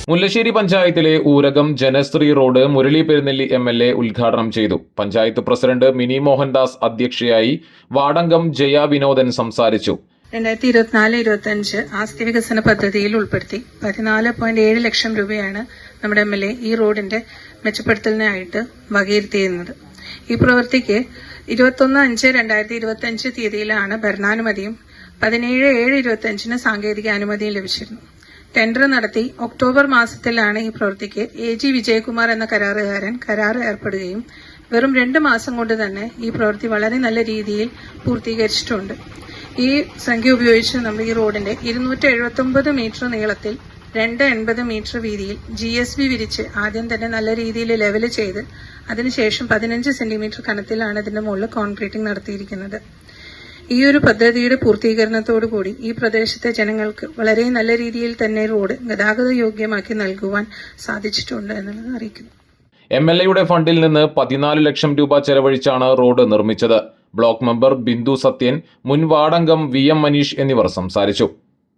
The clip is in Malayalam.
മുല്ലശ്ശേരി പഞ്ചായത്തിലെ ഊരകം ജനശ്രീ റോഡ് മുരളി പെരുന്നെല്ലി MLA ഉദ്ഘാടനം ചെയ്തു. പഞ്ചായത്ത് പ്രസിഡന്റ് മിനി മോഹൻദാസ് അധ്യക്ഷയായി. വാടങ്കം ജയ വിനോദൻ സംസാരിച്ചു. 2024-25 ആസ്തി വികസന പദ്ധതിയിൽ ഉൾപ്പെടുത്തി 14.7 ലക്ഷം രൂപയാണ് നമ്മുടെ MLA ഈ റോഡിന്റെ മെച്ചപ്പെടുത്തലിനായിട്ട് വകയിരുത്തിയിരുന്നത്. ഈ പ്രവൃത്തിക്ക് 21/5/2025 തീയതിയിലാണ് ഭരണാനുമതിയും 17/7/25 സാങ്കേതിക അനുമതിയും ലഭിച്ചിരുന്നു. ടെൻഡർ നടത്തി ഒക്ടോബർ മാസത്തിലാണ് ഈ പ്രവൃത്തിക്ക് AG വിജയകുമാർ എന്ന കരാർ ഏർപ്പെടുകയും വെറും 2 മാസം കൊണ്ട് തന്നെ ഈ പ്രവൃത്തി വളരെ നല്ല രീതിയിൽ പൂർത്തീകരിച്ചിട്ടുണ്ട്. ഈ സംഖ്യ ഉപയോഗിച്ച് നമ്മൾ ഈ റോഡിന്റെ 279 മീറ്റർ നീളത്തിൽ 280 മീറ്റർ വീതിയിൽ GSB വിരിച്ച് ആദ്യം തന്നെ നല്ല രീതിയിൽ ലെവല് ചെയ്ത് അതിനുശേഷം 15 സെന്റിമീറ്റർ കനത്തിലാണ് ഇതിന്റെ മുകളിൽ കോൺക്രീറ്റിംഗ് നടത്തിയിരിക്കുന്നത്. ഈ ഒരു പദ്ധതിയുടെ പൂർത്തീകരണത്തോടുകൂടി ഈ പ്രദേശത്തെ ജനങ്ങൾക്ക് വളരെ നല്ല രീതിയിൽ തന്നെ റോഡ് ഗതാഗത യോഗ്യമാക്കി നൽകുവാൻ സാധിച്ചിട്ടുണ്ട് എന്നുള്ളത് അറിയിക്കുന്നു. MLAയുടെ ഫണ്ടിൽ നിന്ന് 14 ലക്ഷം രൂപ ചെലവഴിച്ചാണ് റോഡ് നിർമ്മിച്ചത്. ബ്ലോക്ക് മെമ്പർ ബിന്ദു സത്യൻ, മുൻ വാടങ്കം VM മനീഷ് എന്നിവർ സംസാരിച്ചു.